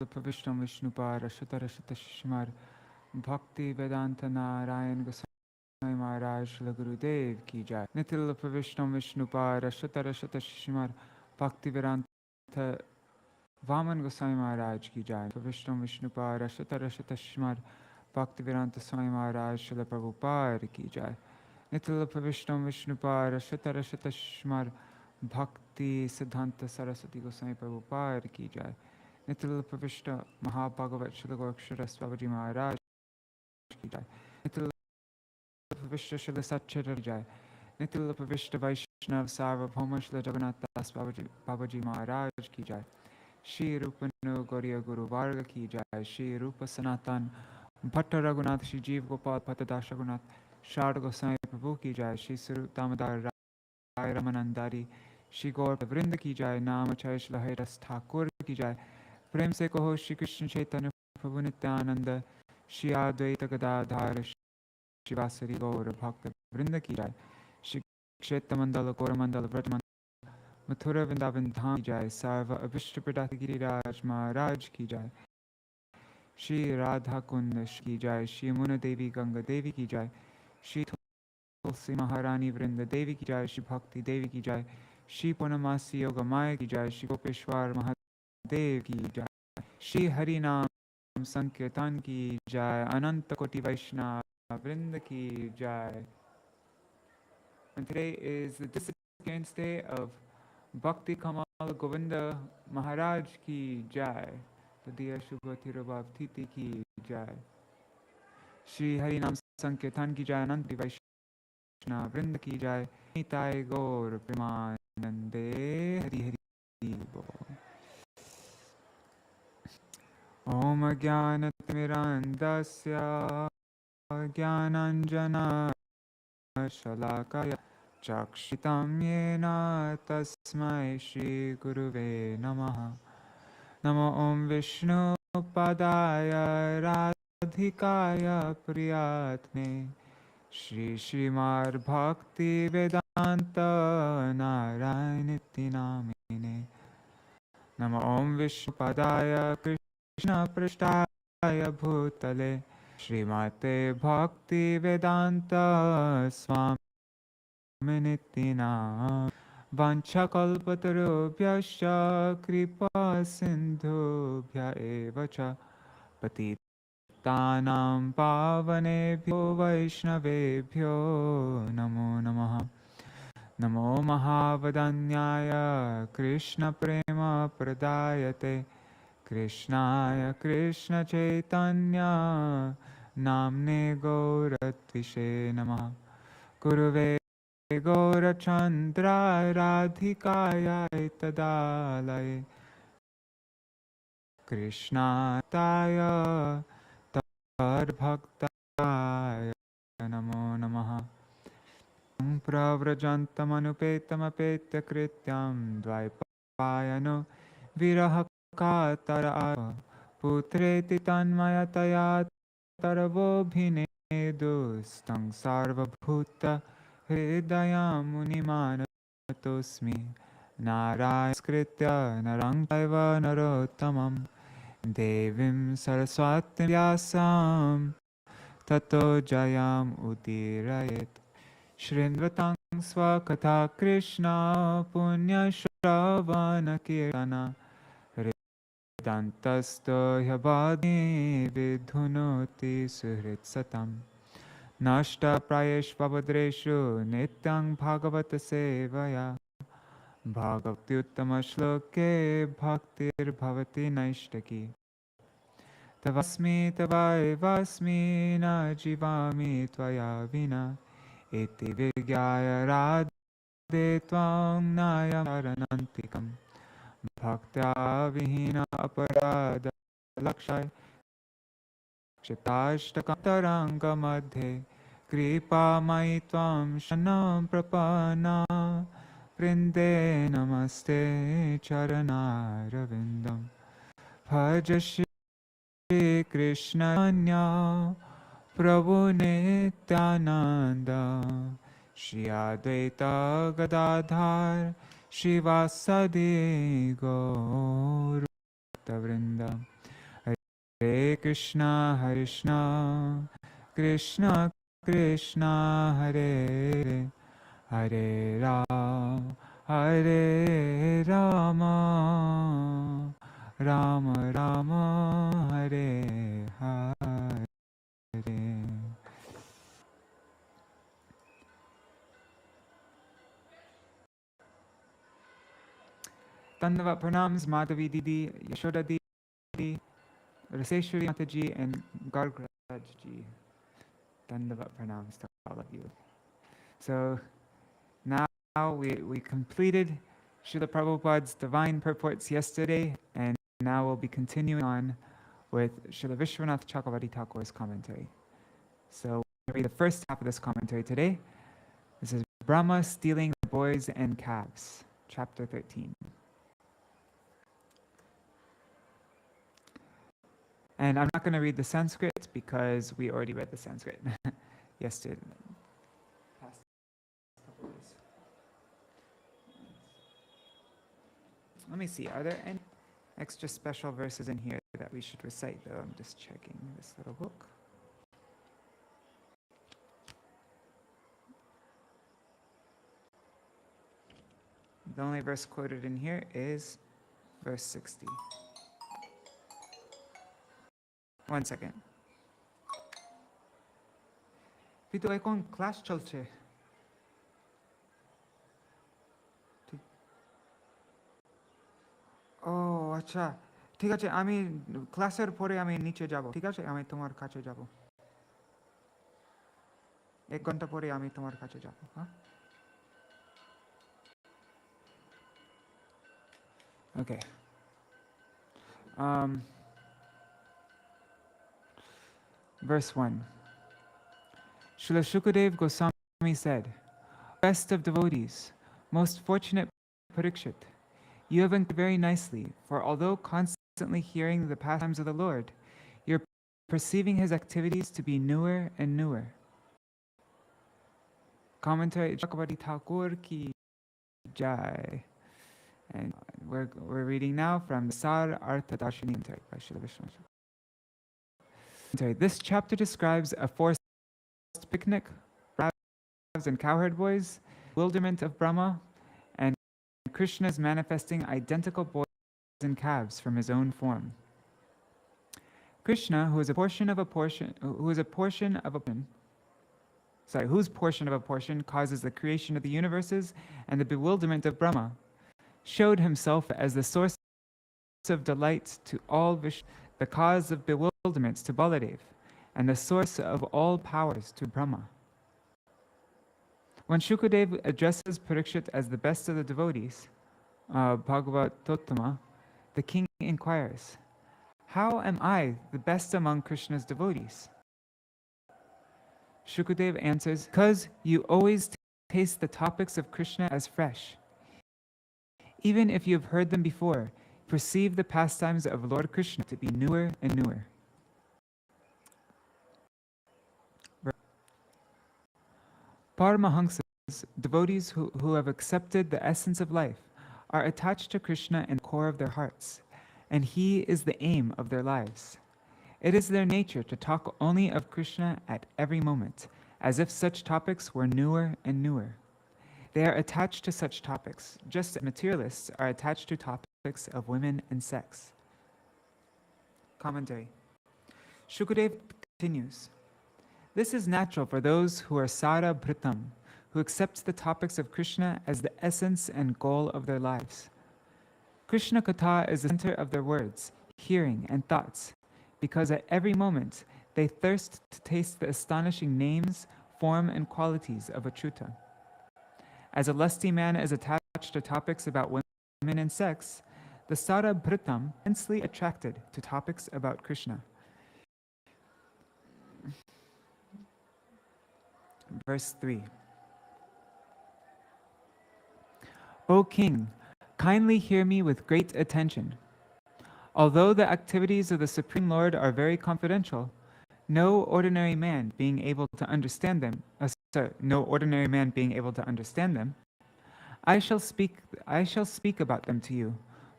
Viष्णum Vishnupar Rashata Shimar Bhakti Vedanta Narayan Goswami Maharaj Shila Gurudev Ki Jai. Nitil Viष्णum Vishnupar Rashata Shimar Bhakti Vedanta Vaman Goswami Maharaj Ki Jai. Viष्णum Vishnupar Rashata Shimar Bhakti Vedanta Swami Maharaj Shila Prabhupada Ki Jai. Nitil Viष्णum Vishnupar Rashata Shimar Bhakti Siddhanta Saraswati Goswami Prabhupada Ki Jai. Nitil Pravishta Mahabhagavat Srila Gokshara Babaji Maharaj Ki Jai. Nitil Pravishta Srila Satchara Ki Jai. Nitil Pravishta Vaishnav Sarvabhauma Srila Jagannath Das Babaji Maharaj Ki Jai. Shri Rupanu Gauriya Guru Varga Ki Jai. Shri Rupa Sanatan Bhatta Raghunath Shri Jeev Gopal Patadash Raghunath Sharda Goswami Prabhu Ki Jai. Shri Sarup Damodar Rai Ramanandari Shri Gaur Vrinda Ki Jai. Namacharya Shri Sārārtha-darśinī Ki Jai. प्रेम से कहो श्री कृष्ण चैतन्य प्रभु नित्यानंद श्री अद्वैत गदाधर शिवासरी गौर भक्त वृंद की जाय. श्री क्षेत्र मंडल गौर मंडल व्रत मंडल मथुरा वृंदावन धाम की जाय. सर्व अभिष्ट प्रदाता गिरिराज महाराज की जाय. श्री राधा कुंड की जाय. श्री मुन देवी गंगा देवी की जाय. श्री तुलसी महारानी वृंद देवी की जाय. श्री भक्ति देवी की जाय. श्री पूर्णमासी योग माया की जाय. श्री गोपेश्वर महादेव की जाय. श्री हरि नाम संकीर्तन की जाय. अनंत कोटि वैष्णव वृंद की जाय. And today is the disappearance day of Bhakti Kamal Govinda Maharaj ki jai. Tadiya Shubha Tirabhav Titi ki jai. Shri Hari Nam Sankirtan ki jai. Anant Vaishnava Vrinda ki jai. Nitai Gaur Premanande Hari Hari Bol. Om Jnanatimirandasya Jnananjana Shalakaya Chakshitam Yena Tasmai Shri Guruve Namaha. Namo Om Vishnu Padaya Radhikaya Priyatme Shri Srimad Bhakti Vedanta Narayaniti Namine. Namo Om Vishnu Padaya Krishna Prashtaya Bhutale Srimate Bhakti Vedanta Swaminiti Nam. Vanchakalpatarubhyascha kripa sindhubhya evacha patitanam pavanebhyo vaishnavebhyo namo namaha. Namo Mahavadanyaya Krishna Prema Pradayate Krishnaya Krishna Chaitanya Namne Gauratvishe Namaha. Guruve Gaurachandra Radhikaya Tadalaye Krishna Taya Tadbhaktaya Namo Namaha. Pravrajantamanopetamapetya krityam dvaipayano virahakatara putreti tanmayataya taravobhinedu stang sarvabhuta hridayam munimanatosmi narayana narangaiva narottamam devim saraswatim vyasam tato jayam udirayet. Shrindvatang Swakatha Krishna Punya Shravana Kirtana Hridantasto Hyabadi Vidhunoti Suhrit Satam Nashta Prayesh Pavadreshu Nityang Bhagavata Sevaya Bhagavati Uttama Shloke Bhaktir Bhavati Naishtaki Tavasmi Tavaivasmi Na Jivami Tvaya Vina Iti Vigyaya Radhe Tvam Nayam Sharanantikam Bhaktya Vihina Aparada Lakshay Kshitashtakataranga Madhe Kripa Mai Tvam Shanam Prapana Vrinde Namaste Charanarvindam Bhaja Shri Krishna Anya Prabhu Nityananda Shri Advaita Gadadhar Shivasadi Gaur Vrinda Hare Krishna, Hare Krishna, Krishna Krishna, Hare Hare Rama, Hare Rama, Rama Rama, Hare Hare. Dandavat pranams, Madhavi Didi, Yashoda Didi, Raseshwari Mataji, and Gargraj ji. Dandavat pranams to all of you. So now we completed Srila Prabhupada's divine purports yesterday, and now we'll be continuing on with Śrīla Viśvanātha Cakravartī Ṭhākura's commentary. So we'll read the first half of this commentary today. This is Brahmā stealing the boys and calves, chapter 13. And I'm not going to read the Sanskrit because we already read the Sanskrit yesterday. Past couple days. Let me see, are there any extra special verses in here that we should recite though? I'm just checking this little book. The only verse quoted in here is verse 60. One second. Pito ekon class chalche. Oh, acha. ঠিক আছে আমি ক্লাসের পরে আমি নিচে যাব ঠিক আছে আমি তোমার কাছে যাব 1 ঘন্টা পরে আমি তোমার কাছে যাব হ্যাঁ Okay. Verse 1. Srila Shukadeva Goswami said, Best of devotees, most fortunate Parikshit, you have been very nicely, for although constantly hearing the pastimes of the Lord, you're perceiving his activities to be newer and newer. Commentary Cakravartī Ṭhākura ki jai. And we're reading now from the Sārārtha-darśinī by Śrīla Viśvanātha. This chapter describes a forced picnic, calves and cowherd boys, bewilderment of Brahmā, and Krishna's manifesting identical boys and calves from his own form. Krishna, whose portion of a portion causes the creation of the universes and the bewilderment of Brahmā, showed himself as the source of delight to all the cause of bewilderments to Baladev, and the source of all powers to Brahmā. When Shukadeva addresses Parikshit as the best of the devotees, Bhagavatottama, the king inquires, How am I the best among Krishna's devotees? Shukadeva answers, Because you always taste the topics of Krishna as fresh. Even if you have heard them before, perceive the pastimes of Lord Krishna to be newer and newer. Paramahamsas, devotees who have accepted the essence of life, are attached to Krishna in the core of their hearts, and he is the aim of their lives. It is their nature to talk only of Krishna at every moment, as if such topics were newer and newer. They are attached to such topics, just as materialists are attached to topics of women and sex. Commentary. Shukadeva continues, This is natural for those who are Sara Bhritam, who accept the topics of Krishna as the essence and goal of their lives. Krishna Katha is the center of their words, hearing, and thoughts, because at every moment they thirst to taste the astonishing names, form, and qualities of Achyuta. As a lusty man is attached to topics about women and sex, the Sara Bhritam is intensely attracted to topics about Krishna. Verse 3. O king, kindly hear me with great attention. Although the activities of the Supreme Lord are very confidential, no ordinary man being able to understand them, I shall speak about them to you.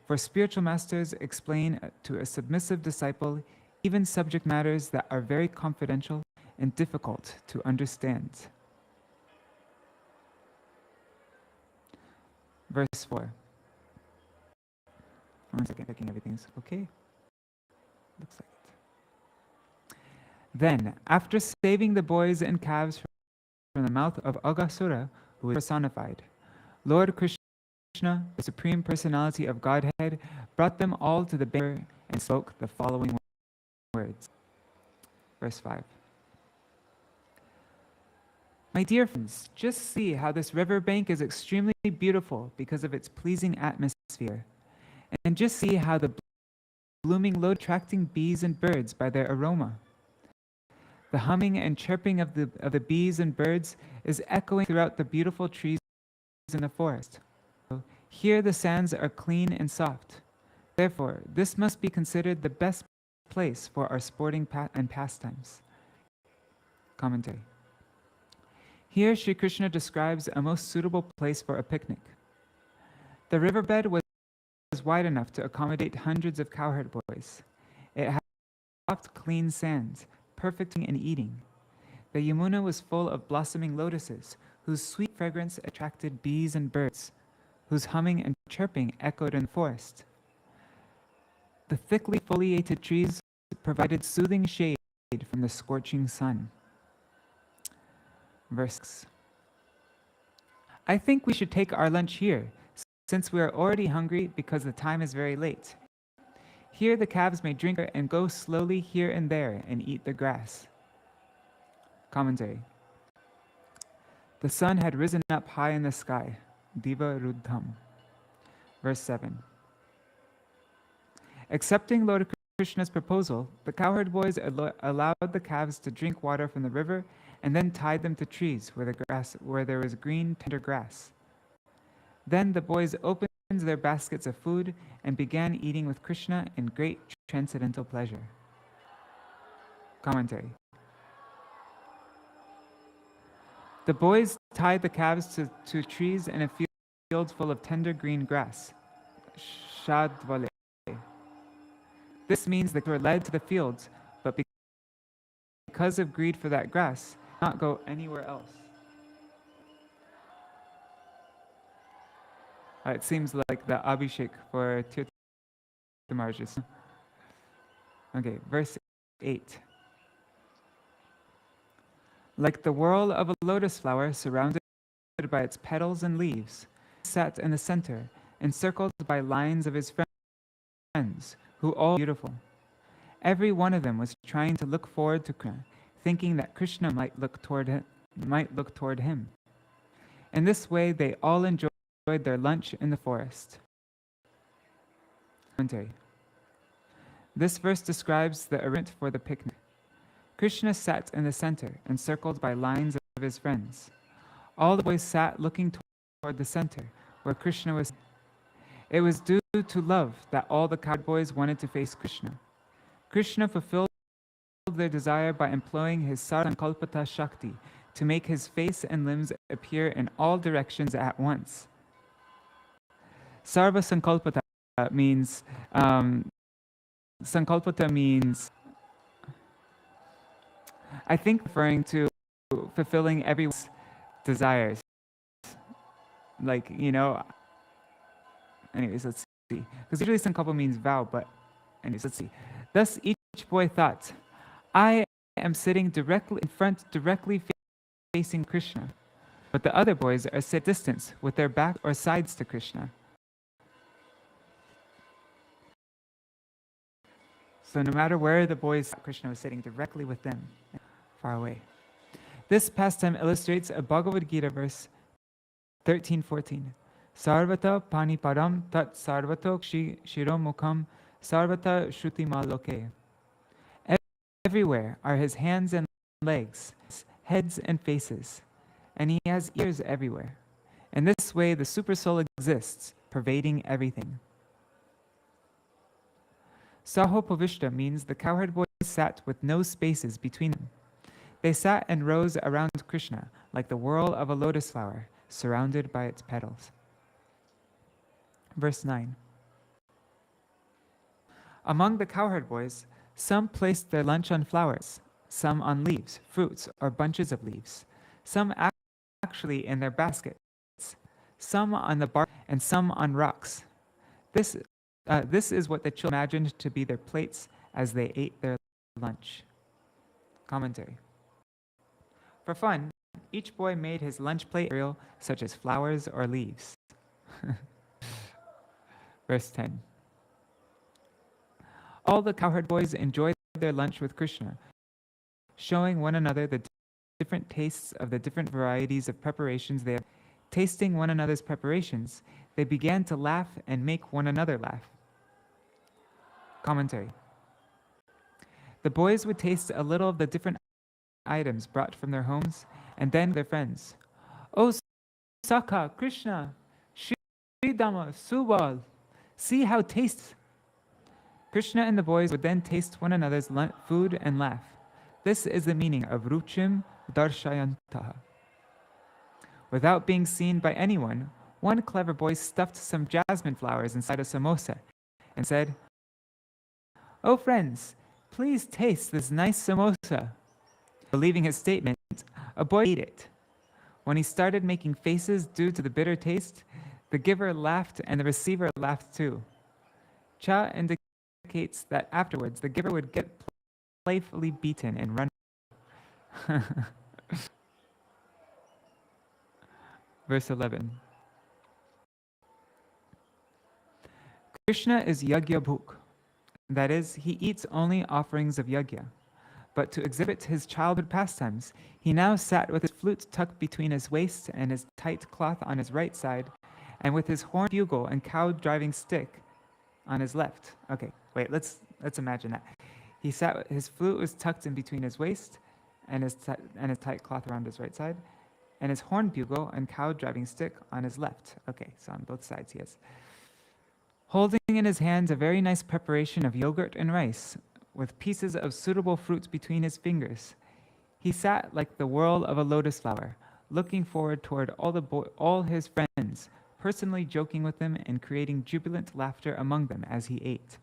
For spiritual masters explain to a submissive disciple even subject matters that are very confidential and difficult to understand. Verse 4. 1 second, checking everything's okay. Looks like it. Then, after saving the boys and calves from the mouth of Aghasura, who is personified, Lord Krishna, the Supreme Personality of Godhead, brought them all to the bank and spoke the following words. Verse 5. My dear friends, just see how this river bank is extremely beautiful because of its pleasing atmosphere. And just see how the blooming lotus attracting bees and birds by their aroma. The humming and chirping of the bees and birds is echoing throughout the beautiful trees in the forest. Here the sands are clean and soft. Therefore, this must be considered the best place for our sporting and pastimes. Commentary. Here, Sri Krishna describes a most suitable place for a picnic. The riverbed was wide enough to accommodate hundreds of cowherd boys. It had soft, clean sands, perfect in eating. The Yamuna was full of blossoming lotuses, whose sweet fragrance attracted bees and birds, whose humming and chirping echoed in the forest. The thickly foliated trees provided soothing shade from the scorching sun. Verse 6. I think we should take our lunch here, since we are already hungry because the time is very late. Here the calves may drink and go slowly here and there and eat the grass. Commentary. The sun had risen up high in the sky. Diva Ruddham. Verse 7. Accepting Lord Krishna's proposal, the cowherd boys allowed the calves to drink water from the river and then tied them to trees where there was green, tender grass. Then the boys opened their baskets of food and began eating with Krishna in great transcendental pleasure. Commentary. The boys tied the calves to trees in a field full of tender green grass. Shadvale. This means they were led to the fields, but because of greed for that grass, not go anywhere else. It seems like the Abhishek for Tirthamarjas. Okay, verse 8. Like the whorl of a lotus flower surrounded by its petals and leaves, sat in the center, encircled by lines of his friends, who all were beautiful. Every one of them was trying to look forward to Krishna, thinking that Krishna might look toward him. In this way, they all enjoyed their lunch in the forest. Commentary. This verse describes the arrangement for the picnic. Krishna sat in the center, encircled by lines of his friends. All the boys sat looking toward the center, where Krishna was. It was due to love that all the cowherd boys wanted to face Krishna. Krishna fulfilled their desire by employing his Sārārtha-darśinī Shakti to make his face and limbs appear in all directions at once. Sarva Sankalpata means Sankalpata means, I think, referring to fulfilling everyone's desires. Like, anyways, let's see. Because usually Sankalpa means vow, but anyways, let's see. Thus each boy thought, I am sitting directly in front, directly facing Krishna. But the other boys are set distance with their back or sides to Krishna. So no matter where the boys, Krishna was sitting directly with them, far away. This pastime illustrates a Bhagavad Gita verse 13-14. Sarvata paniparam tat sarvato shiromukham sarvata shrutimaloke. Everywhere are his hands and legs, heads and faces, and he has ears everywhere. In this way, the Supersoul exists, pervading everything. Sahopovishta means the cowherd boys sat with no spaces between them. They sat and rose around Krishna like the whorl of a lotus flower, surrounded by its petals. Verse 9. Among the cowherd boys, Some placed their lunch on flowers, some on leaves, fruits, or bunches of leaves, some actually in their baskets, some on the bark, and some on rocks. This is what the children imagined to be their plates as they ate their lunch. Commentary. For fun, each boy made his lunch plate material such as flowers or leaves. Verse 10. All the cowherd boys enjoyed their lunch with Krishna, showing one another the different tastes of the different varieties of preparations they had. Tasting one another's preparations, they began to laugh and make one another laugh. Commentary. The boys would taste a little of the different items brought from their homes, and then their friends. Oh, Saka, Krishna, Sridhama, Subal, see how tastes. Krishna and the boys would then taste one another's food and laugh. This is the meaning of Ruchim Darshayantaha. Without being seen by anyone, one clever boy stuffed some jasmine flowers inside a samosa and said, "Oh friends, please taste this nice samosa." Believing his statement, a boy ate it. When he started making faces due to the bitter taste, the giver laughed and the receiver laughed too. Cha indicates that afterwards the giver would get playfully beaten and run. Verse 11. Krishna is yagya bhuk. That is, he eats only offerings of yagya. But to exhibit his childhood pastimes, he now sat with his flute tucked between his waist and his tight cloth on his right side, and with his horn bugle and cow driving stick on his left. Okay, wait, let's imagine that. He sat, his flute was tucked in between his waist and his tight cloth around his right side, and his horn bugle and cow driving stick on his left. Okay, so on both sides he is. Holding in his hands a very nice preparation of yogurt and rice, with pieces of suitable fruits between his fingers, he sat like the whorl of a lotus flower, looking forward toward all his friends, personally joking with them and creating jubilant laughter among them as he ate.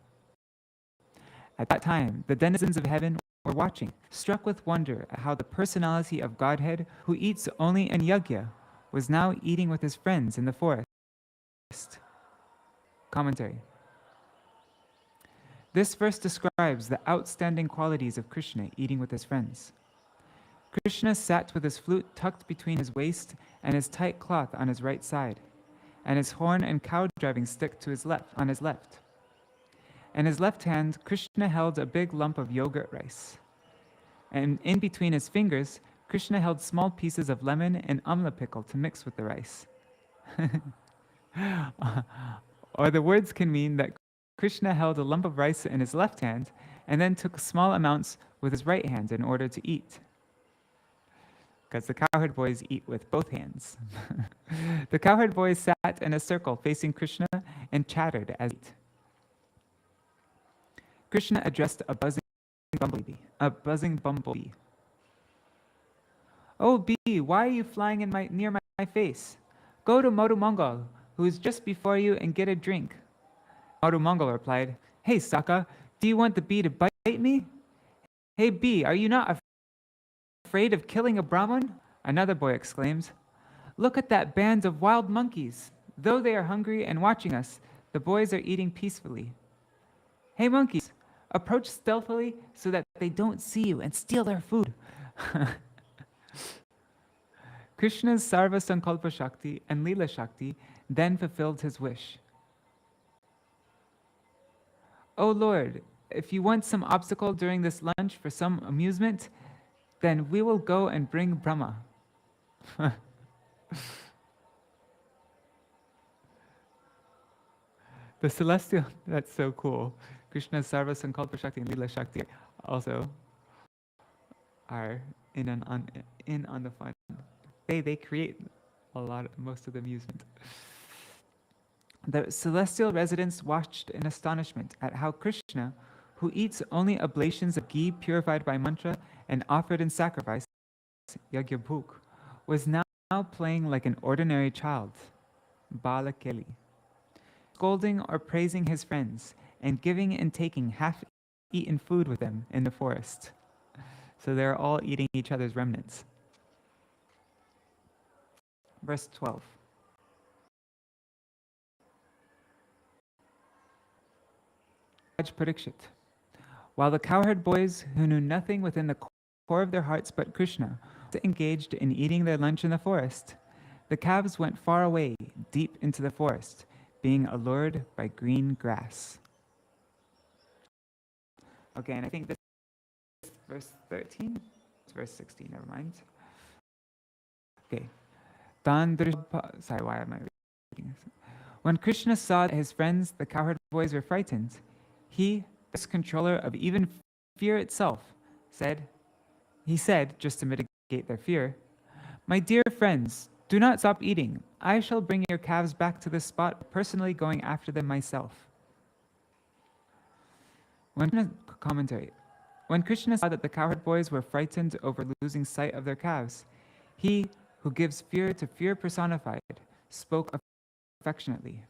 At that time, the denizens of heaven were watching, struck with wonder at how the personality of Godhead, who eats only in yagya, was now eating with his friends in the forest. Commentary. This verse describes the outstanding qualities of Krishna eating with his friends. Krishna sat with his flute tucked between his waist and his tight cloth on his right side, and his horn and cow driving stick on his left. In his left hand, Krishna held a big lump of yogurt rice. And in between his fingers, Krishna held small pieces of lemon and amla pickle to mix with the rice. Or the words can mean that Krishna held a lump of rice in his left hand and then took small amounts with his right hand in order to eat. Because the cowherd boys eat with both hands. The cowherd boys sat in a circle facing Krishna and chattered as they ate. Krishna addressed a buzzing bumblebee. "Oh bee, why are you flying near my face? Go to Madhumangal, who is just before you, and get a drink." Madhumangal replied, "Hey Saka, do you want the bee to bite me? Hey bee, are you not afraid of killing a Brahman?" Another boy exclaims, "Look at that band of wild monkeys. Though they are hungry and watching us, the boys are eating peacefully. Hey monkeys, approach stealthily so that they don't see you and steal their food." Krishna's Sarva Sankalpa Shakti and Leela Shakti then fulfilled his wish. "Oh Lord, if you want some obstacle during this lunch for some amusement, then we will go and bring Brahmā." The celestial, that's so cool. Krishna's Sarva Sankalpa Shakti and Leela Shakti also are in on the fun. They create most of the amusement. The celestial residents watched in astonishment at how Krishna, who eats only oblations of ghee purified by mantra and offered in sacrifice, yagya bhuk, was now playing like an ordinary child, balakeli, scolding or praising his friends, and giving and taking half eaten food with them in the forest. So they're all eating each other's remnants. Verse 12. Parikshit. While the cowherd boys, who knew nothing within the core of their hearts but Krishna, were engaged in eating their lunch in the forest, the calves went far away, deep into the forest, being allured by green grass. Okay, and I think this is verse 13? It's verse 16, never mind. Okay. Sorry, why am I reading this? When Krishna saw that his friends, the cowherd boys, were frightened, he, the controller of even fear itself, said, just to mitigate their fear, "My dear friends, do not stop eating. I shall bring your calves back to this spot, personally going after them myself." Commentary. When Krishna saw that the cowherd boys were frightened over losing sight of their calves, he, who gives fear to fear personified, spoke affectionately.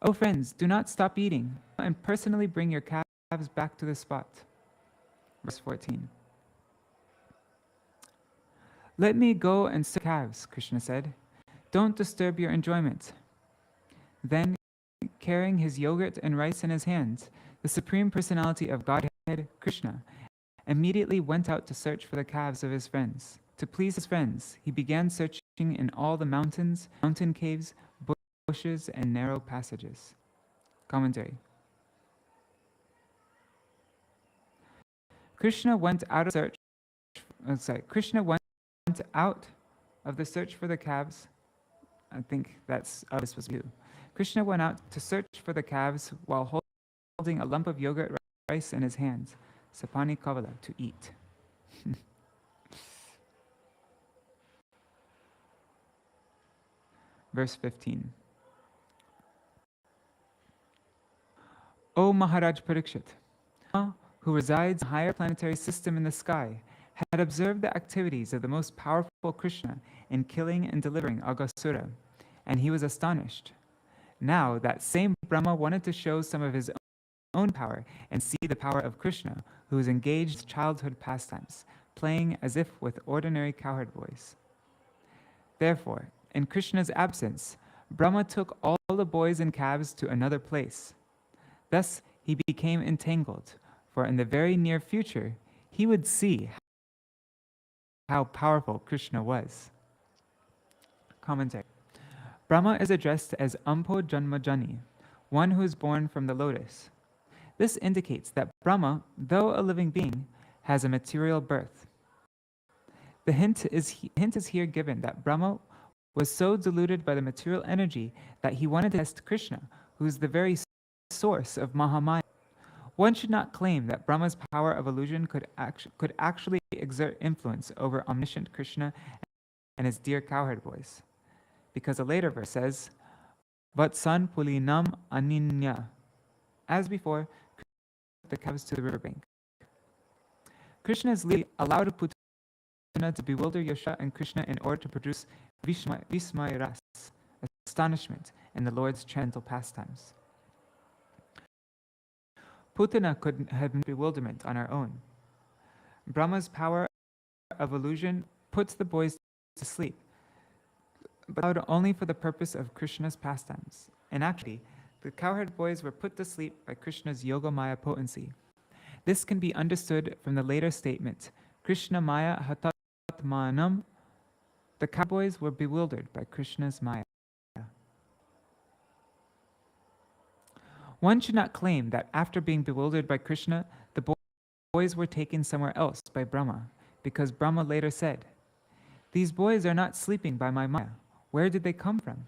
"Oh friends, do not stop eating, and personally bring your calves back to the spot." Verse 14. "Let me go and serve calves," Krishna said. "Don't disturb your enjoyment." Then, carrying his yogurt and rice in his hands, the Supreme Personality of Godhead, Krishna, immediately went out to search for the calves of his friends. To please his friends, he began searching in all the mountains, mountain caves, bushes, and narrow passages. Commentary. Krishna went out of the search for the calves. I think this was you. Krishna went out to search for the calves while holding a lump of yogurt rice in his hands, sapani kavala, to eat. Verse 15. O Maharaj Parikshit, who resides in a higher planetary system in the sky, had observed the activities of the most powerful Krishna in killing and delivering Aghasura, and he was astonished. Now, that same Brahma wanted to show some of his own power and see the power of Krishna, who was engaged in childhood pastimes, playing as if with ordinary cowherd boys. Therefore, in Krishna's absence, Brahma took all the boys and calves to another place. Thus, he became entangled, for in the very near future, he would see how powerful Krishna was. Commentary. Brahma is addressed as Ampo Janmajani, one who is born from the lotus. This indicates that Brahma, though a living being, has a material birth. The hint is here given that Brahma was so deluded by the material energy that he wanted to test Krishna, who is the very source of Mahamaya. One should not claim that Brahma's power of illusion could actually exert influence over omniscient Krishna and his dear cowherd boys, because a later verse says, "Vatsan pulinam aninya." As before, Krishna took the calves to the riverbank. Krishna's lead allowed Putana to bewilder Yashoda and Krishna in order to produce Vismaya ras, astonishment, in the Lord's transcendental pastimes. Putana could have bewilderment on her own. Brahma's power of illusion puts the boys to sleep, but allowed only for the purpose of Krishna's pastimes. And actually, the cowherd boys were put to sleep by Krishna's Yogamaya potency. This can be understood from the later statement, Krishna Maya Hatatmanam. The cowboys were bewildered by Krishna's Maya. One should not claim that after being bewildered by Krishna, the boys were taken somewhere else by Brahma, because Brahma later said, "These boys are not sleeping by my Maya. Where did they come from?"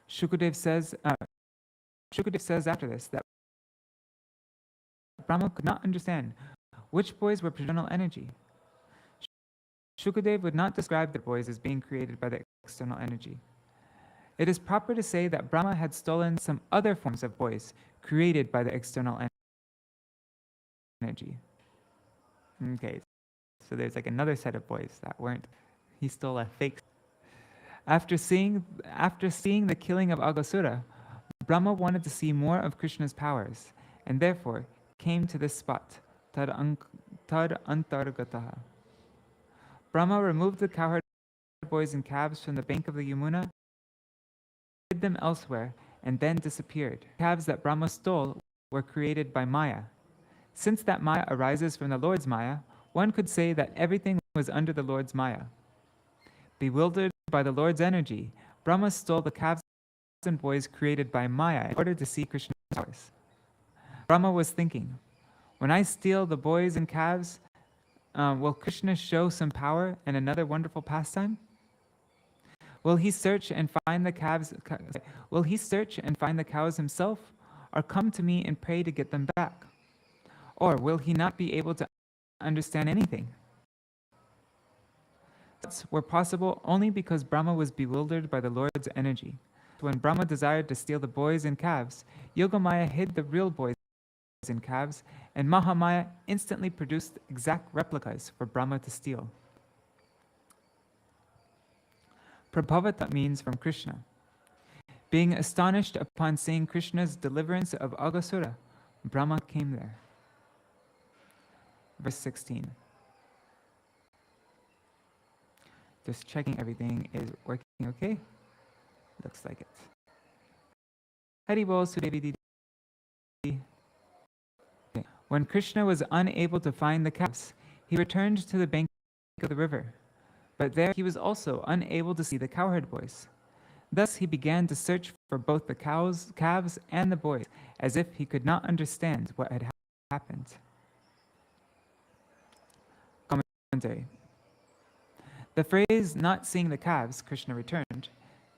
Shukadev says after this that Brahma could not understand which boys were Pradhanal energy. Shukadev would not describe the boys as being created by the external energy. It is proper to say that Brahma had stolen some other forms of boys created by the external energy. Okay, so there's like another set of boys that weren't. He stole a fake. After seeing the killing of Aghasura, Brahma wanted to see more of Krishna's powers, and therefore came to this spot, tad antargataha. Brahma removed the cowherd boys and calves from the bank of the Yamuna, hid them elsewhere, and then disappeared. The calves that Brahma stole were created by Maya. Since that Maya arises from the Lord's Maya, one could say that everything was under the Lord's Maya. Bewildered by the Lord's energy, Brahma stole the calves and boys created by Maya in order to see Krishna's powers. Brahma was thinking, when I steal the boys and calves, will Krishna show some power and another wonderful pastime? Will he search and find the calves? Will he search and find the cows himself, or come to me and pray to get them back? Or will he not be able to understand anything? Thoughts were possible only because Brahma was bewildered by the Lord's energy. When Brahma desired to steal the boys and calves, Yogamaya hid the real boys and calves, and Mahamaya instantly produced exact replicas for Brahma to steal. Prabhavata means from Krishna. Being astonished upon seeing Krishna's deliverance of Aghasura, Brahma came there. Verse 16. Just checking everything is working okay. Looks like it. Hari Bol Sudevi Didi. When Krishna was unable to find the calves, he returned to the bank of the river. But there he was also unable to see the cowherd boys. Thus he began to search for both the calves, and the boys, as if he could not understand what had happened. Commentary. The phrase, not seeing the calves, Krishna returned,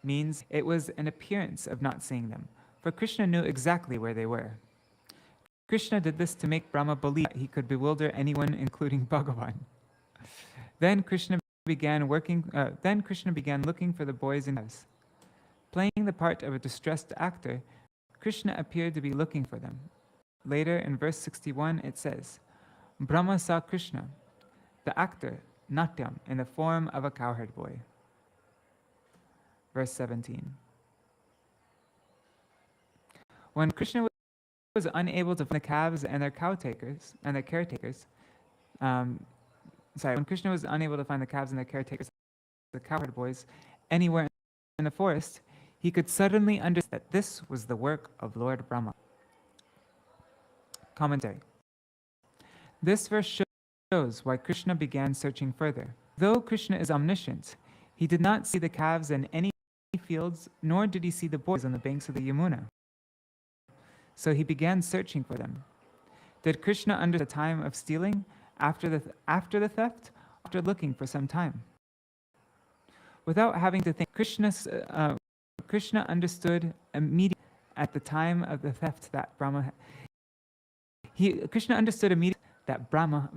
means it was an appearance of not seeing them, for Krishna knew exactly where they were. Krishna did this to make Brahma believe that he could bewilder anyone, including Bhagavan. Then Krishna began looking for the boys and calves. Playing the part of a distressed actor, Krishna appeared to be looking for them. Later in verse 61 it says, Brahma saw Krishna, the actor, Natyam, in the form of a cowherd boy. Verse 17. When Krishna was unable to find the calves and their caretakers, when Krishna was unable to find the calves and their caretakers, the cowherd boys, anywhere in the forest, he could suddenly understand that this was the work of Lord Brahma. Commentary. This verse shows why Krishna began searching further. Though Krishna is omniscient, he did not see the calves in any fields, nor did he see the boys on the banks of the Yamuna. So he began searching for them. Did Krishna understand the time of stealing, after the theft, after looking for some time? Without having to think, Krishna understood immediately at the time of the theft that Krishna understood immediately that Brahma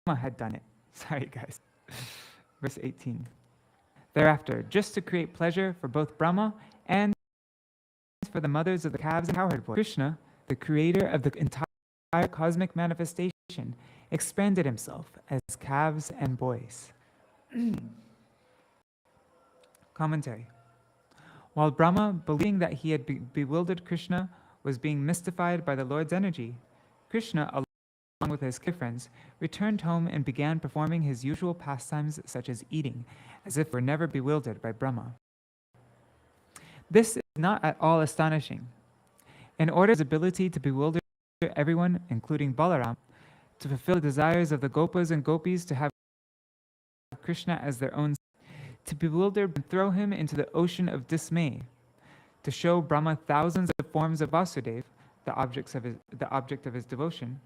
had done it. Sorry, guys. Verse 18. Thereafter, just to create pleasure for both Brahma and for the mothers of the calves and cowherd boys, Krishna, the creator of the entire cosmic manifestation, expanded himself as calves and boys. Commentary. While Brahma, believing that he had bewildered Krishna, was being mystified by the Lord's energy, Krishna, along with his friends, returned home and began performing his usual pastimes such as eating, as if he were never bewildered by Brahma. This is not at all astonishing. In order for his ability to bewilder everyone, including Balaram, to fulfill the desires of the Gopas and Gopis to have Krishna as their own, to bewilder and throw him into the ocean of dismay, to show Brahma thousands of forms of Vasudeva, the object of his devotion.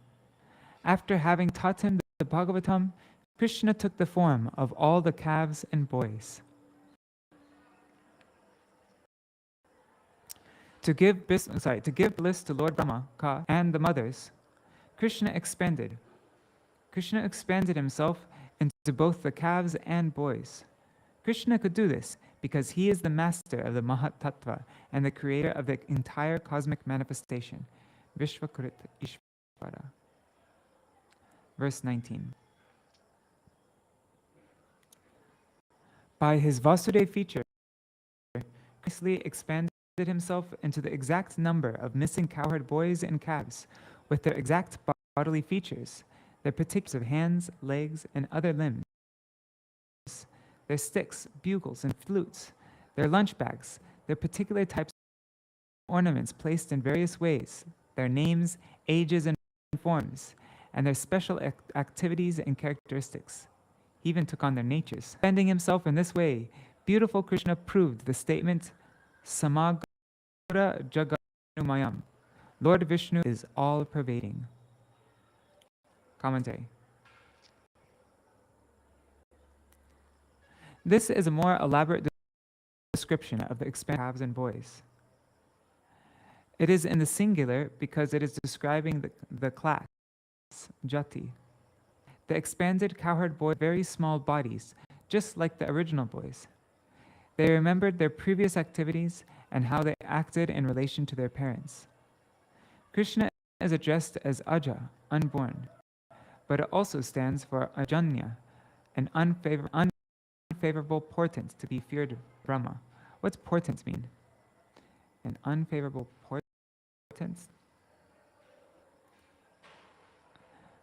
After having taught him the Bhagavatam, Krishna took the form of all the calves and boys. To give bliss to Lord Brahma and the mothers, Krishna expanded himself into both the calves and boys. Krishna could do this because he is the master of the Mahat Tattva and the creator of the entire cosmic manifestation. Vishvakrit Ishvara. Verse 19. By his Vasudeva feature, Krishna expanded himself into the exact number of missing cowherd boys and calves, with their exact bodily features, their particulars of hands, legs, and other limbs, their sticks, bugles, and flutes, their lunch bags, their particular types of ornaments placed in various ways, their names, ages, and forms, and their special activities and characteristics. He even took on their natures. Spending himself in this way, beautiful Krishna proved the statement, Samagara Jaganumayam. Lord Vishnu is all-pervading. Commentary. This is a more elaborate description of the expanded calves and boys. It is in the singular because it is describing the class, jati. The expanded cowherd boys had very small bodies, just like the original boys. They remembered their previous activities and how they acted in relation to their parents. Krishna is addressed as Aja, unborn, but it also stands for Ajanya, an unfavorable portent to be feared Brahma. What's portent mean? An unfavorable portent?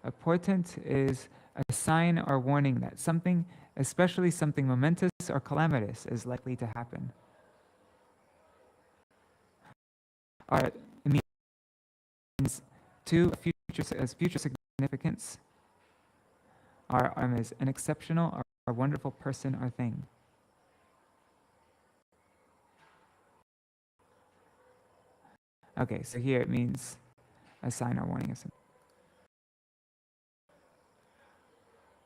A portent is a sign or warning that something, especially something momentous or calamitous, is likely to happen. Or it means future significance. Or is an exceptional or wonderful person or thing. Okay, so here it means a sign or warning.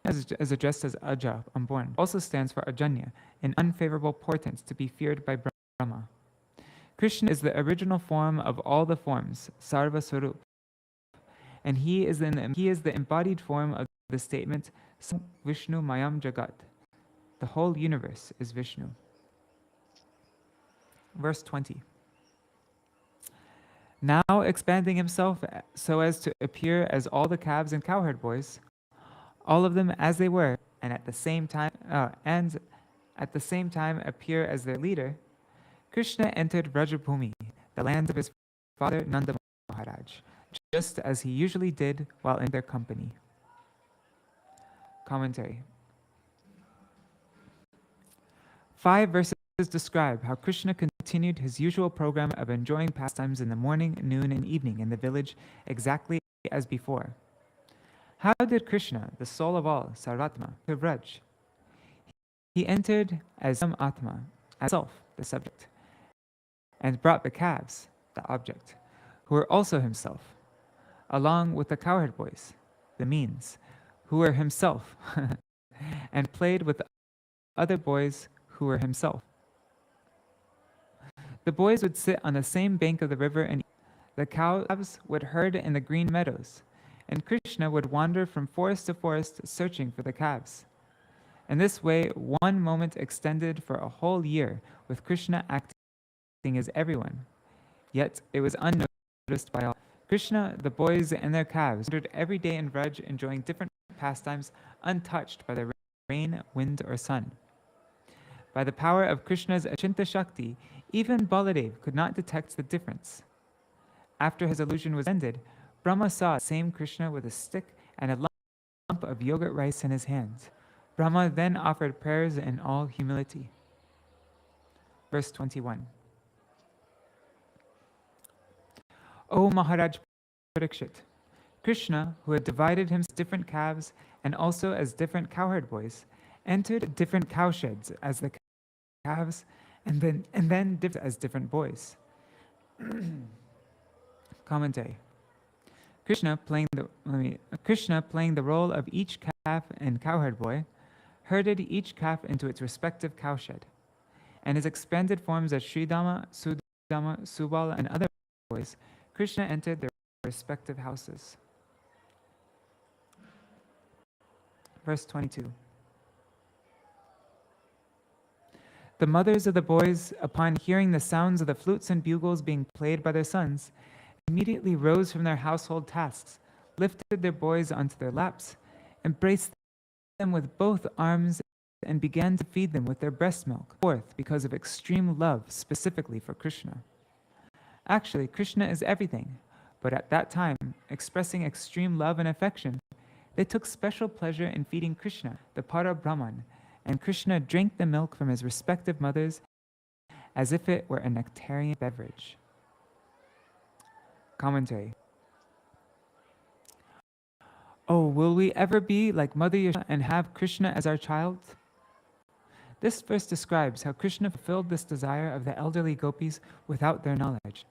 As addressed as Aja, unborn, also stands for Ajanya, an unfavorable portent to be feared by Brahma. Krishna is the original form of all the forms, Sarva Swarup, and he is the embodied form of the statement, Vishnu Mayam Jagat. The whole universe is Vishnu. Verse 20. Now expanding himself so as to appear as all the calves and cowherd boys, all of them as they were, and at the same time appear as their leader, Krishna entered Vrajabhumi, the land of his father Nanda Maharaj, just as he usually did while in their company. Commentary. 5 verses describe how Krishna continued his usual program of enjoying pastimes in the morning, noon, and evening in the village exactly as before. How did Krishna, the soul of all, Sārātma, to Vraj? He entered as some Atma, as self, the subject, and brought the calves, the object, who were also himself, along with the cowherd boys, the means, who were himself, and played with the other boys who were himself. The boys would sit on the same bank of the river and eat. The calves would herd in the green meadows, and Krishna would wander from forest to forest searching for the calves. In this way, one moment extended for a whole year, with Krishna acting as everyone. Yet it was unnoticed by all. Krishna, the boys, and their calves wandered every day in Vraj, enjoying different pastimes, untouched by the rain, wind, or sun. By the power of Krishna's Achinta Shakti, even Baladev could not detect the difference. After his illusion was ended, Brahma saw the same Krishna with a stick and a lump of yogurt rice in his hands. Brahma then offered prayers in all humility. Verse 21. O Maharaj Parikshit, Krishna, who had divided himself into different calves and also as different cowherd boys, entered different cowsheds as the calves and then dipped as different boys. Commentary. Krishna playing the role of each calf and cowherd boy, herded each calf into its respective cowshed, and his expanded forms as Sridama, Sudama, Subala, and other boys, Krishna entered their respective houses. Verse 22. The mothers of the boys, upon hearing the sounds of the flutes and bugles being played by their sons, immediately rose from their household tasks, lifted their boys onto their laps, embraced them with both arms, and began to feed them with their breast milk, forth because of extreme love specifically for Krishna. Actually, Krishna is everything. But at that time, expressing extreme love and affection, they took special pleasure in feeding Krishna, the Brahman, and Krishna drank the milk from his respective mothers as if it were a nectarian beverage. Commentary. Oh, will we ever be like Mother Yashoda and have Krishna as our child? This verse describes how Krishna fulfilled this desire of the elderly gopis without their knowledge.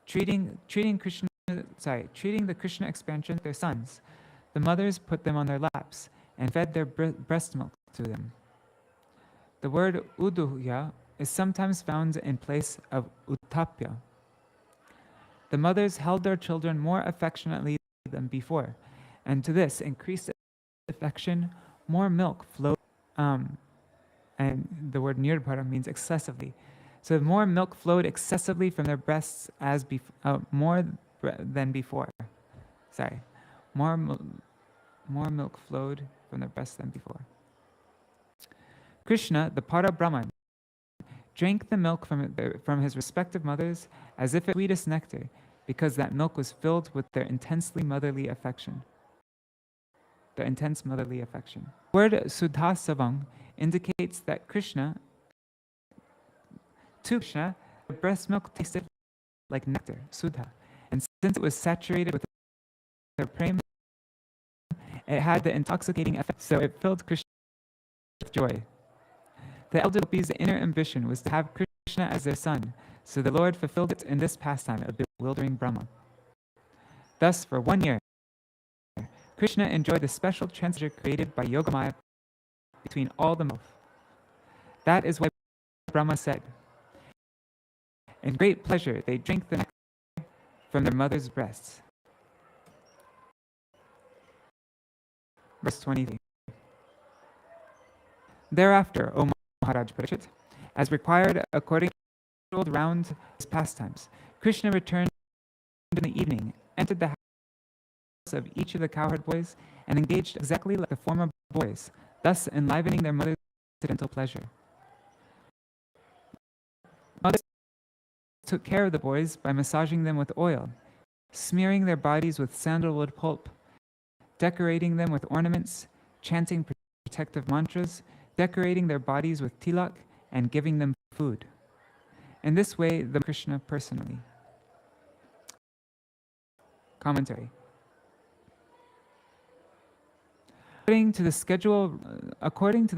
Treating the Krishna expansion their sons, the mothers put them on their laps and fed their breast milk to them. The word uduhya is sometimes found in place of uttapya. The mothers held their children more affectionately than before, and to this increased affection, more milk flowed, and the word nirbhara means excessively. So more milk flowed excessively from their breasts as more than before. More milk flowed from their breasts than before. Krishna, the Brahman, drank the milk from his respective mothers as if it were sweetest nectar, because that milk was filled with their intense motherly affection. The word Sudha Savang indicates that to Krishna, the breast milk tasted like nectar, Sudha, and since it was saturated with their prema, it had the intoxicating effect, so it filled Krishna with joy. The elder gopis' inner ambition was to have Krishna as their son, so the Lord fulfilled it in this pastime of bewildering Brahma. Thus, for 1 year, Krishna enjoyed the special transition created by Yogamaya between all the milk. That is why Brahma said, in great pleasure they drank the nectar from their mother's breasts. Verse 23. Thereafter, O Maharaj Parikshit, as required according to the round of his pastimes, Krishna returned in the evening, entered the house of each of the cowherd boys, and engaged exactly like the former boys, thus enlivening their mother's accidental pleasure. Mothers took care of the boys by massaging them with oil, smearing their bodies with sandalwood pulp, decorating them with ornaments, chanting protective mantras, decorating their bodies with tilak, and giving them food. In this way, the Krishna personally. Commentary. According to the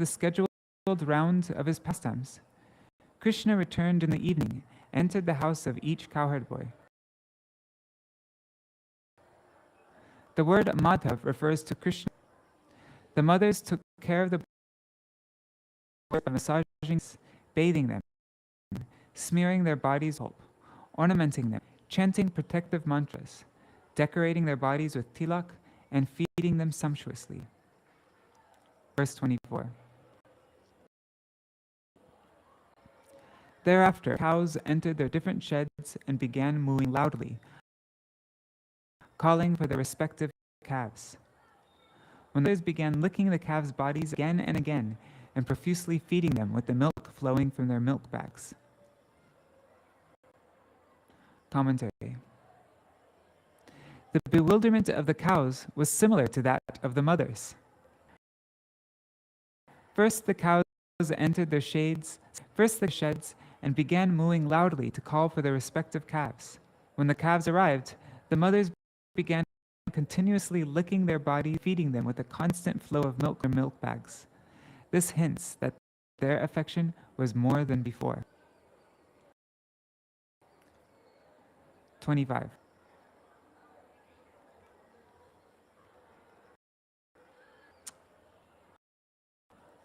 scheduled round of his pastimes, Krishna returned in the evening, entered the house of each cowherd boy. The word Madhav refers to Krishna. The mothers took care of the boys by massaging, bathing them, smearing their bodies with pulp, ornamenting them, chanting protective mantras, decorating their bodies with tilak, and feeding them sumptuously. Verse 24. Thereafter, cows entered their different sheds and began mooing loudly, calling for their respective calves. When the mothers began licking the calves' bodies again and again and profusely feeding them with the milk flowing from their milk bags. Commentary. The bewilderment of the cows was similar to that of the mothers. First, the cows entered their sheds and began mooing loudly to call for their respective calves. When the calves arrived, the mothers began continuously licking their bodies, feeding them with a constant flow of milk from milk bags. This hints that their affection was more than before. 25.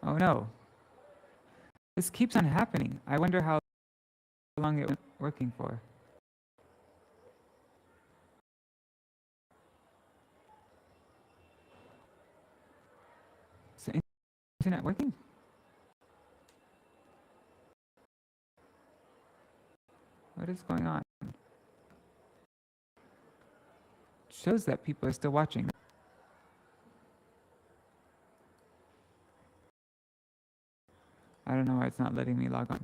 Oh no. This keeps on happening. I wonder how long it was working for. Is the internet working? What is going on? It shows that people are still watching. I don't know why it's not letting me log on.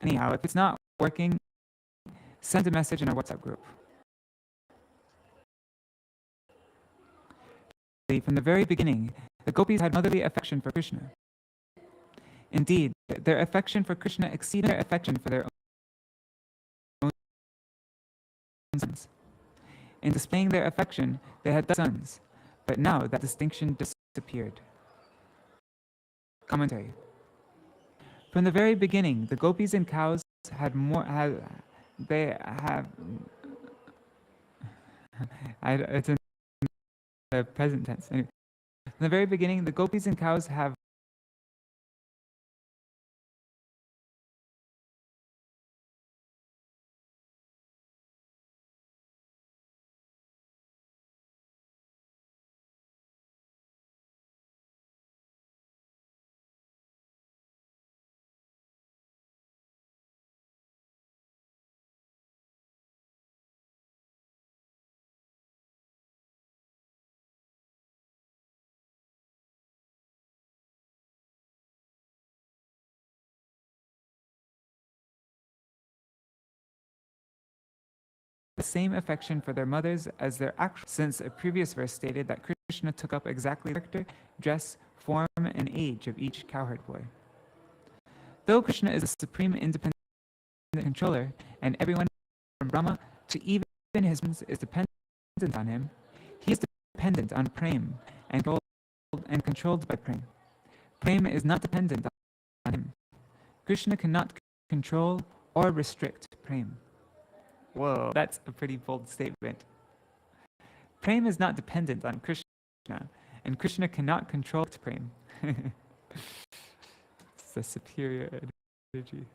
Anyhow, if it's not working, send a message in our WhatsApp group. From the very beginning, the gopis had motherly affection for Krishna. Indeed, their affection for Krishna exceeded their affection for their own sons. In displaying their affection, they had sons, but now that distinction disappeared. Commentary. From the very beginning, the gopis and cows had more. It's in the present tense. Anyway, from the very beginning, the gopis and cows have the same affection for their mothers as their actual, since a previous verse stated that Krishna took up exactly the character, dress, form, and age of each cowherd boy. Though Krishna is the supreme independent controller, and everyone from Brahmā to even his sons is dependent on him, he is dependent on Prem and controlled by Prem. Prem is not dependent on him. Krishna cannot control or restrict Prem. Whoa, that's a pretty bold statement. Prem is not dependent on Krishna, and Krishna cannot control Prem. It's a superior energy.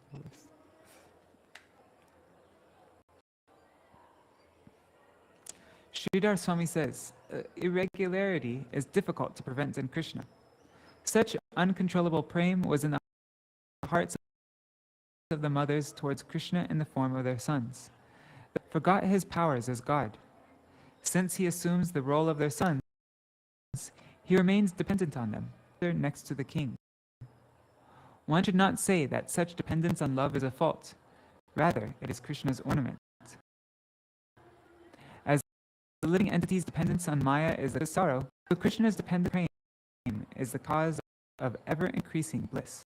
Sridhar Swami says, irregularity is difficult to prevent in Krishna. Such uncontrollable Prem was in the hearts of the mothers towards Krishna in the form of their sons. They forgot his powers as God. Since he assumes the role of their sons, he remains dependent on them, next to the king. One should not say that such dependence on love is a fault. Rather, it is Krishna's ornament. As the living entity's dependence on Maya is a sorrow, so Krishna's dependent Prem is the cause of ever-increasing bliss.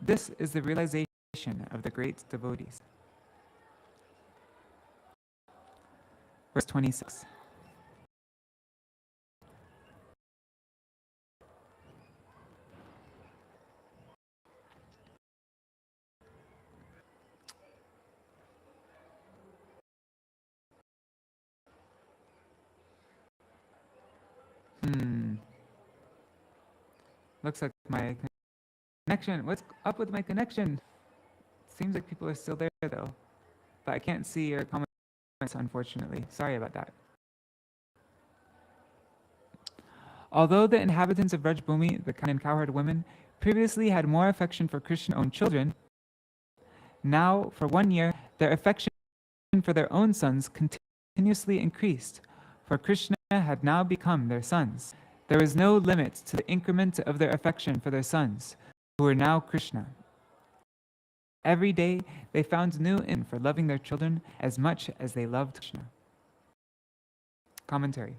This is the realization of the great devotees. Verse 26. Looks like my connection. What's up with my connection? Seems like people are still there though, but I can't see your comments, unfortunately. Sorry about that. Although the inhabitants of Brajbhumi, the and cowherd women, previously had more affection for Krishna's own children, now for 1 year their affection for their own sons continuously increased, for Krishna had now become their sons. There was no limit to the increment of their affection for their sons, who were now Krishna. Every day they found new in for loving their children as much as they loved Krishna. Commentary.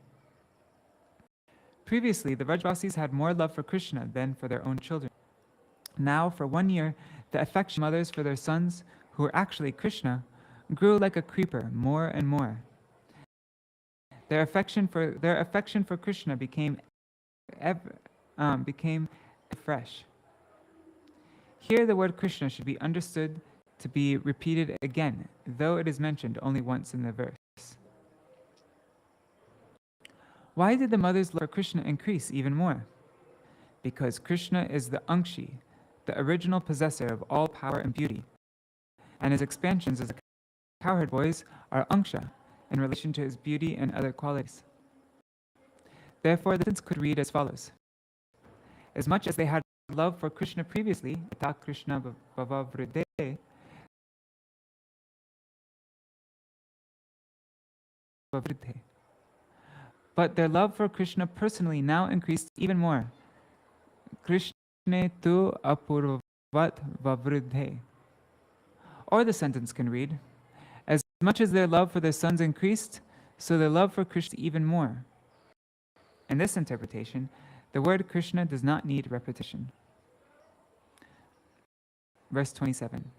Previously, the Vrajvasis had more love for Krishna than for their own children. Now, for 1 year, the affection of mothers for their sons, who were actually Krishna, grew like a creeper more and more. Their affection for Krishna became fresh. Here the word Krishna should be understood to be repeated again, though it is mentioned only once in the verse. Why did the mother's love for Krishna increase even more? Because Krishna is the Ankshi, the original possessor of all power and beauty, and his expansions as the cowherd boys are Anksha in relation to his beauty and other qualities. Therefore, the sentence could read as follows. As much as they had love for Krishna previously, Yatha Krishna Bhavavriddhe, but their love for Krishna personally now increased even more. Krishna tu apurvat vavriddhe. Or the sentence can read, as much as their love for their sons increased, so their love for Krishna even more. In this interpretation, the word Krishna does not need repetition. Verse 27.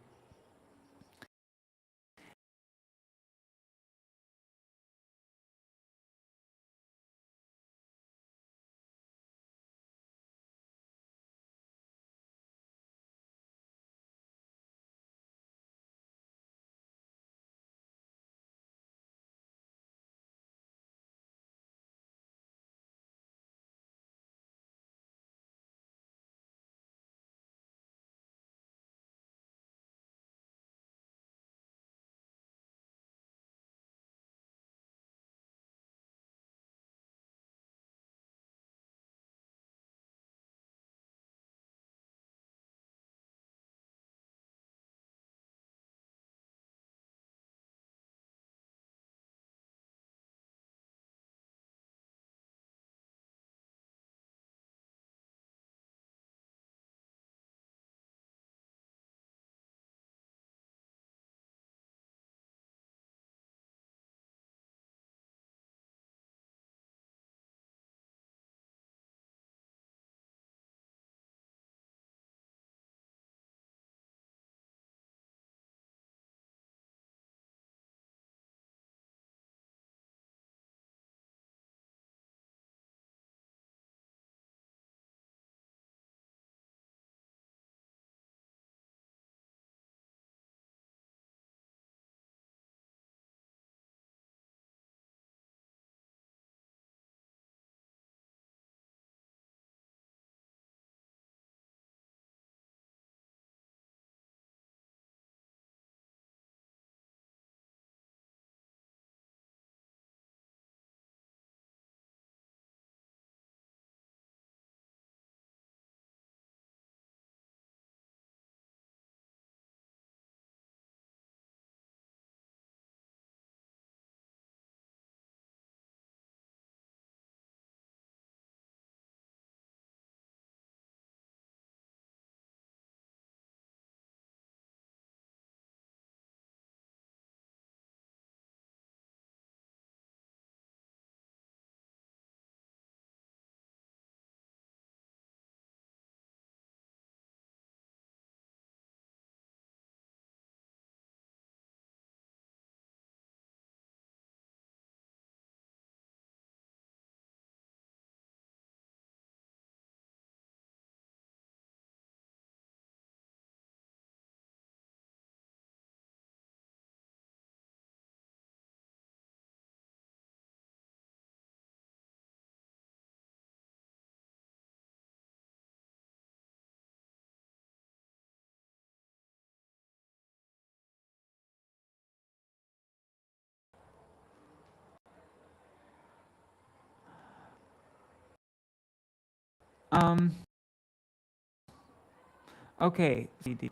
Okay, CD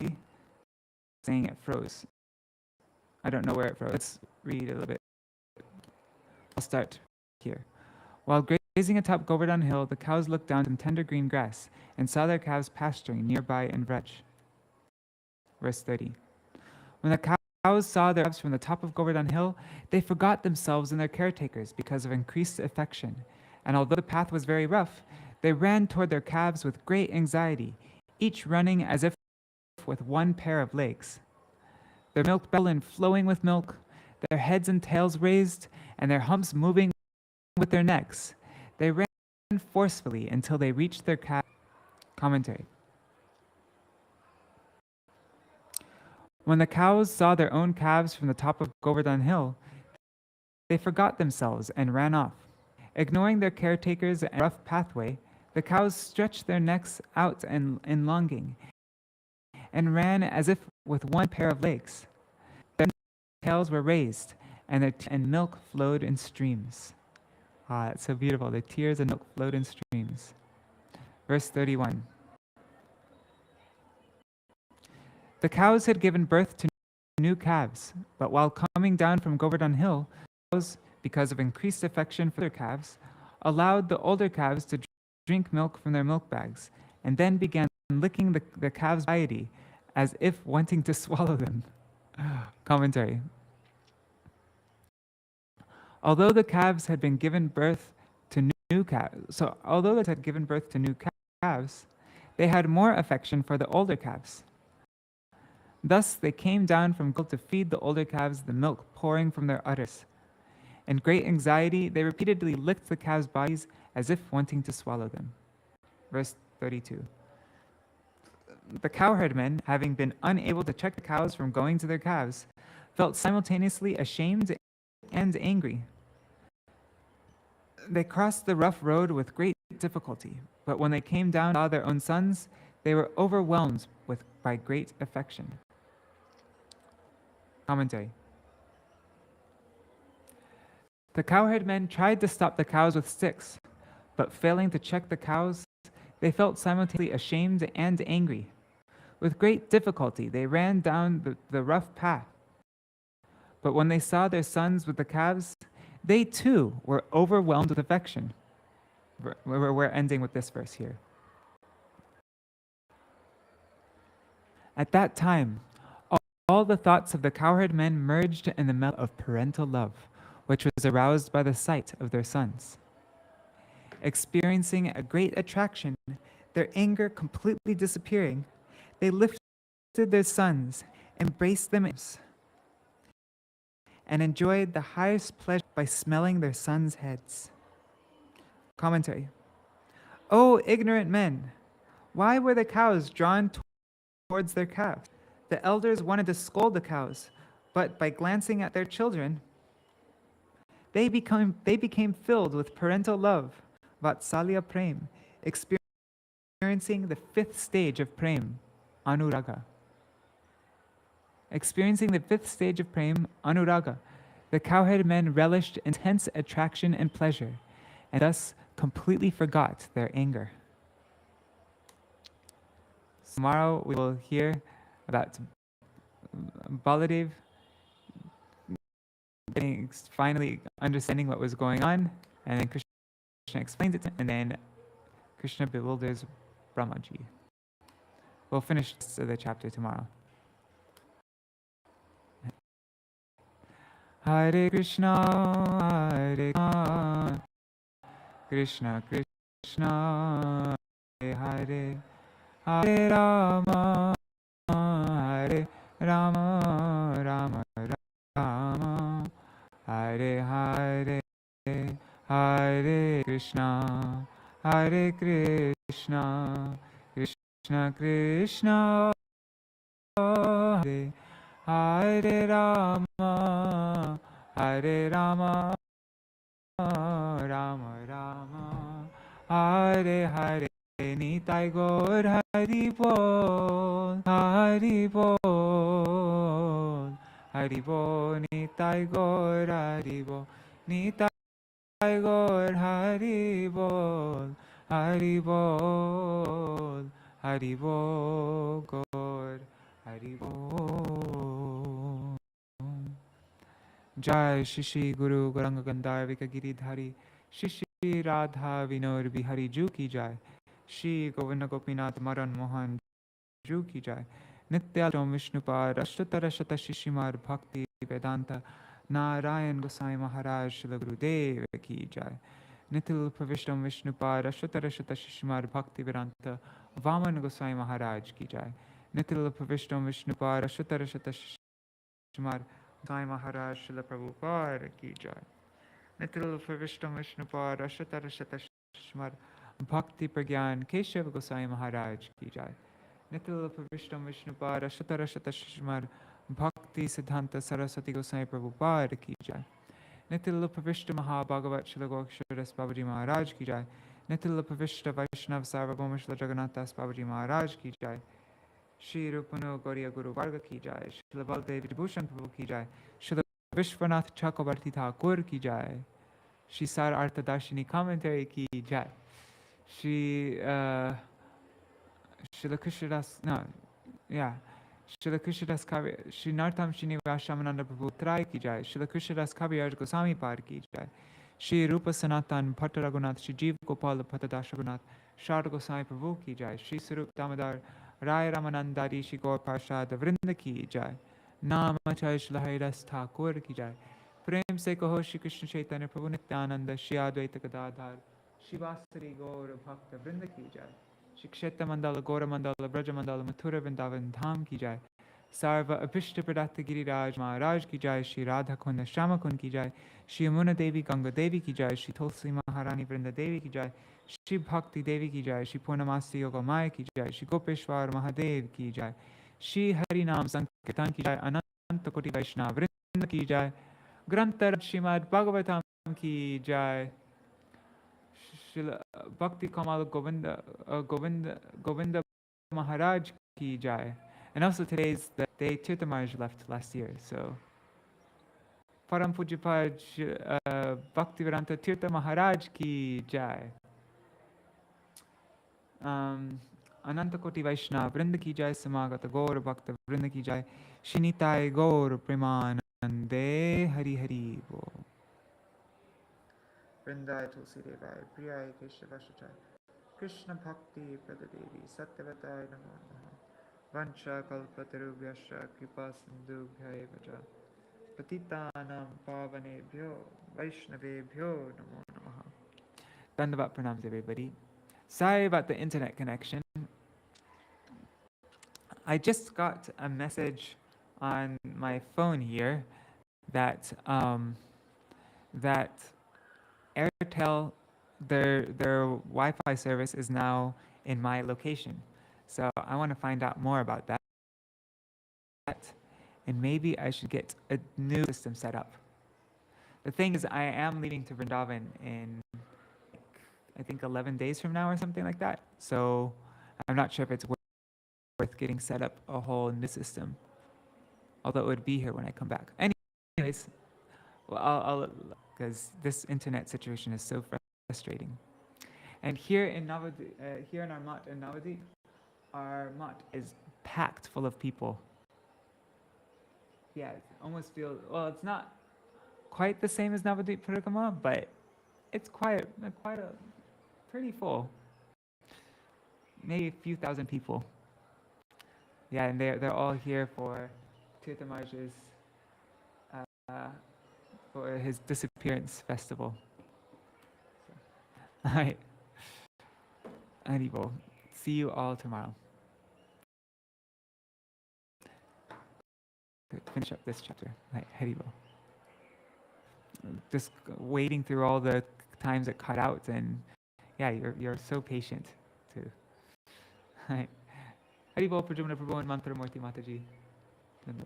saying it froze. I don't know where it froze. Let's read a little bit. I'll start here. While grazing atop Govardhan Hill, the cows looked down some tender green grass and saw their calves pasturing nearby in Vraj. Verse 30. When the cows saw their calves from the top of Govardhan Hill, they forgot themselves and their caretakers because of increased affection. And although the path was very rough, they ran toward their calves with great anxiety, each running as if with one pair of legs. Their milk belly and flowing with milk, their heads and tails raised, and their humps moving with their necks. They ran forcefully until they reached their calves. Commentary. When the cows saw their own calves from the top of Govardhan Hill, they forgot themselves and ran off. Ignoring their caretakers and rough pathway, the cows stretched their necks out in longing and ran as if with one pair of legs. Their tails were raised, and milk flowed in streams. Ah, it's so beautiful. Their tears and milk flowed in streams. Verse 31. The cows had given birth to new calves, but while coming down from Govardhan Hill, cows, because of increased affection for their calves, allowed the older calves to drink milk from their milk bags, and then began licking the calves' body as if wanting to swallow them. Commentary. Although the calves had been given birth to new calves, they had more affection for the older calves. Thus they came down from gold to feed the older calves, the milk pouring from their udders. In great anxiety, they repeatedly licked the calves' bodies as if wanting to swallow them. Verse 32. The cowherd men, having been unable to check the cows from going to their calves, felt simultaneously ashamed and angry. They crossed the rough road with great difficulty, but when they came down and saw their own sons, they were overwhelmed by great affection. Commentary. The cowherd men tried to stop the cows with sticks, but failing to check the cows, they felt simultaneously ashamed and angry. With great difficulty, they ran down the rough path. But when they saw their sons with the calves, they too were overwhelmed with affection. We're ending with this verse here. At that time, all the thoughts of the cowherd men merged in the melt of parental love, which was aroused by the sight of their sons. Experiencing a great attraction, their anger completely disappearing, they lifted their sons, embraced them, and enjoyed the highest pleasure by smelling their sons' heads. Commentary. O ignorant men, why were the cows drawn towards their calves? The elders wanted to scold the cows, but by glancing at their children, they became filled with parental love, Vatsalya Prem, experiencing the fifth stage of Prem, Anuraga. Experiencing the fifth stage of Prem, Anuraga, the cowherd men relished intense attraction and pleasure, and thus completely forgot their anger. Tomorrow we will hear about Baladev finally understanding what was going on, and then Krishna explains it, and then Krishna bewilders Brahmaji. We'll finish the chapter tomorrow. Hare Krishna, Hare Krishna, Krishna Krishna, Hare Hare, Hare Rama, Hare Rama, Rama Rama, Hare Hare, Hare Krishna, Hare Krishna, Krishna Krishna, Hare Hare Rama, Hare Rama, Rama Rama, Hare Hare, Nitai Gaur Hari Bol, Hari Bol, Hari Bol, Nitai Gaur Hari Bol, Nitai Gaur Hari Bol, Hari Bol, Hari Bol, Gaur Hari Bol. Jai Shri Guru Gauranga Gandhar Vikagiri Dhari Shri Radha Vinod Bihari Ju Ki Jai Shri Govinda Gopinath Maran Mohan Ju Ki Jai Nitya Vishnupad Ashtara Shata Shishimar Bhakti Vedanta Narayan Gosai Maharaj Śrīla Gurudev Ki Jai Nitil Pravishtam Vishnupad Ashtara Shata Shishimar Bhakti Vedanta Vaman Gosai Maharaj Ki Jai Nitil Pravishtam Vishnupad Ashtara Shata Shishimar Sai Maharaj Śrīla Prabhupada Ki Jai Nitil Pravishtam Vishnupad Ashtara Shata Shishimar Bhakti Pragyan Keshav Gosai Maharaj Ki Jai Nitil Pravishtam Vishnupad Ashtara Shata Shishimar Bhakti Siddhanta Saraswati Gosai Prabhupada Ki Jai Nitil Pravishta Mahabhagavat Śrīla Goksharas Babaji Maharaj Ki Jai Nitil Pravishta Vaishnav Sarvabhauma Śrīla Jagannathas Babaji Maharaj Ki Jai Shri Rupano Gauriya Guru Varga Ki Jai Śrīla Baldev Vibhushan Prabhu Ki Jai Śrīla Viśvanātha Cakravartī Ṭhākura Ki Jai Shri Sārārtha-darśinī Commentary Ki Jai Srila Krishnadas, no, yeah, Srila Krishnadas Kavi, Shri Nartam Srinivashamananda Prabhu Trai Ki Jai, Srila Krishnadas Kaviraj Goswami Par Ki Jai, Shri Rupa Sanatan Bhatta Raghunath, Shri Jeev Gopal Bhatta Das Raghunath, Sharda Goswami Prabhu Ki Jai, Shri Sarup Damodar Rai Ramanandari Shri Gaur Parshad Vrinda Ki Jai, नाम आचार्य श्रील हरिदास ठाकुर की जय। प्रेम से कहो श्री कृष्ण चैतन्य प्रभु नित्यानंद श्री अद्वैत गदाधर शिवासरी गौर भक्त वृंद की जय। श्री क्षेत्र मंडल गौर मंडल ब्रज मंडल मथुरा वृंदावन धाम की जय। सर्व अभिष्ट प्रदात गिरिराज महाराज की जय। श्री राधा कुंड श्याम कुंड की जय। श्री यमुना देवी गंगा देवी की जय। श्री तुलसी महारानी वृंदा देवी की जय। श्री भक्ति देवी की जय। श्री पूर्णमासी योग माया की जय। श्री गोपेश्वर महादेव की जय। श्री हरि नाम संकीर्तन की जय। अनंत कोटि वैष्णव वृंद की जय। ग्रंथ श्रीमद् भागवतम की जय। श्रील भक्ति कमल Govind Govind Maharaj ki jai. And also today is the day Tirtha Maharaj left last year. So Param Pujapad Bhaktivedanta Tirtha Maharaj ki jai. Ananta Koti Vaishnava Vrinda ki jai. Samagata Gaur Bhakta Vrinda ki jai. Shinitai Gaur Premanande Hari Hari Bo. Vrindai Tulsi Devai Priyai Keshavashachai Krishna Bhakti Pradadevi Satyavataya Namo Namaha Vancha Kalpatarubhyascha Kripa Sindhubhya Evacha Patitanam Pavanebhyo Vaishnavebhyo Namo Namaha. Dandavat pranams everybody. Sorry about the internet connection. I just got a message on my phone here that that Airtel, their Wi-Fi service is now in my location. So I want to find out more about that. And maybe I should get a new system set up. The thing is, I am leaving to Vrindavan in, I think, 11 days from now or something like that. So I'm not sure if it's worth getting set up a whole new system. Although it would be here when I come back. Anyways, well, I'll because this internet situation is so frustrating. And here in Navadvip, here in our mutt in Navadvip, our mutt is packed full of people. Yeah, it almost feels, well, it's not quite the same as Navadvip Parikrama, but it's quite pretty full. Maybe a few thousand people. Yeah, and they're all here for Tirtha Maharaj's for his disappearance festival. So, all right. Haribol. See you all tomorrow. To finish up this chapter. Right, Haribol. Just wading through all the times it cut out, and yeah, you're so patient too. Right. Haribol Prajumna Prabhu and Mantra Murti Mataji.